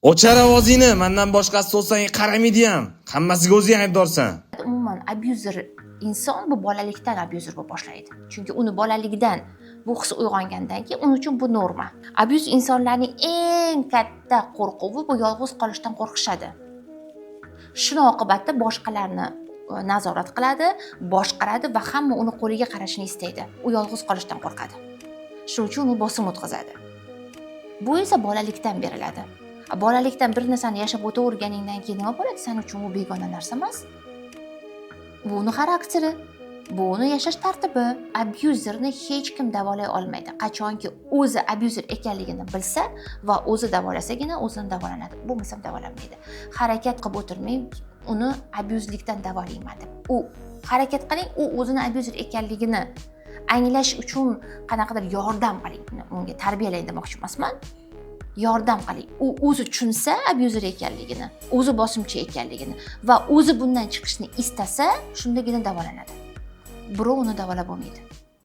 Ochar ovozingni, mendan boshqasi so'zsang qaramaydi ham. Hammasiga o'zing aybdorsan. Umuman abuzer inson bu bolalikdan abuzer bo'lib boshlaydi. Chunki uni bolaligidan bu his uyg'ongandan keyin uning uchun bu norma. Abuz insonlarning eng katta qo'rquvi bu yolg'iz qolishdan qo'rqishadi. Shuni oqibatda boshqalarni nazorat qiladi, boshqaradi va hamma uni qo'liga qarashini istaydi. U yolg'iz qolishdan qo'rqadi. Shuning uchun u bosim o'tkazadi. Bu esa bolalikdan beriladi. Bolalikdan bir narsani yashab o'taverganingdan keyin nima bo'ladi? Sen uchun u begona narsa emas. Bu uni xarakteri, bu uni yashash tartibi. Abuzerni hech kim davolay olmaydi. Qachonki o'zi abuzer ekanligini bilsa va o'zi davolasagina o'zini davolanadi. Bo'lmasa davolanmaydi. Harakat qilib o'tirmang, uni abuzlikdan davolayman deb. U harakat qiling, u o'zini abuzer ekanligini anglash uchun qanaqadir yordam qiling. Unga tarbiyalang demoqchi emasman. Yordam qiling. U o'zi tushunsa abuzer ekanligini, o'zi bosimchi ekanligini va o'zi bundan chiqishni istasa, shundagina davolanadi. Birov uni davolab bo'lmaydi.